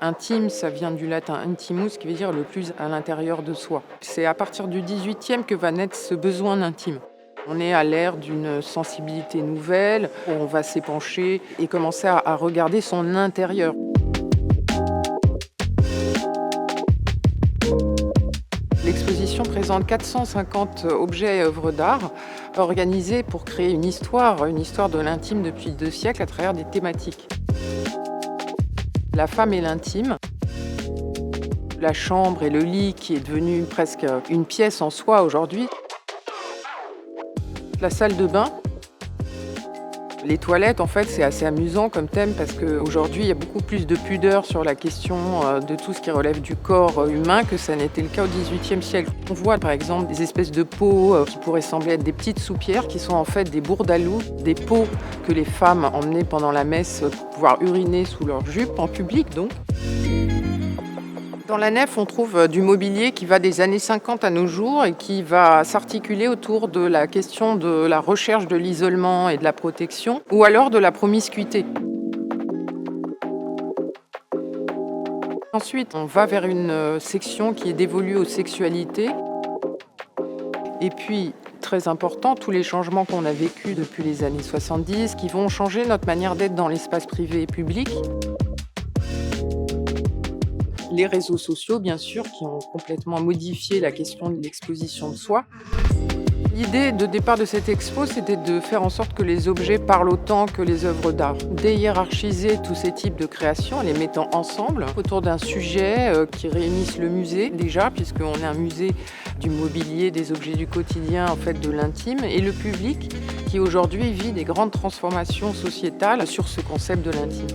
Intime, ça vient du latin intimus, qui veut dire le plus à l'intérieur de soi. C'est à partir du XVIIIe que va naître ce besoin d'intime. On est à l'ère d'une sensibilité nouvelle, où on va s'épancher et commencer à regarder son intérieur. L'exposition présente 450 objets et œuvres d'art organisés pour créer une histoire de l'intime depuis 2 siècles à travers des thématiques. La femme et l'intime, la chambre et le lit qui est devenu presque une pièce en soi aujourd'hui, la salle de bain, les toilettes, en fait, c'est assez amusant comme thème parce qu'aujourd'hui, il y a beaucoup plus de pudeur sur la question de tout ce qui relève du corps humain que ça n'était le cas au XVIIIe siècle. On voit par exemple des espèces de pots qui pourraient sembler être des petites soupières qui sont en fait des bourdalous, des pots que les femmes emmenaient pendant la messe pour pouvoir uriner sous leur jupe, en public donc. Dans la nef, on trouve du mobilier qui va des années 50 à nos jours et qui va s'articuler autour de la question de la recherche de l'isolement et de la protection, ou alors de la promiscuité. Ensuite, on va vers une section qui est dévolue aux sexualités. Et puis, très important, tous les changements qu'on a vécus depuis les années 70 qui vont changer notre manière d'être dans l'espace privé et public. Les réseaux sociaux, bien sûr, qui ont complètement modifié la question de l'exposition de soi. L'idée de départ de cette expo, c'était de faire en sorte que les objets parlent autant que les œuvres d'art. Déhiérarchiser tous ces types de créations en les mettant ensemble autour d'un sujet qui réunisse le musée déjà, puisqu'on est un musée du mobilier, des objets du quotidien, en fait de l'intime, et le public qui aujourd'hui vit des grandes transformations sociétales sur ce concept de l'intime.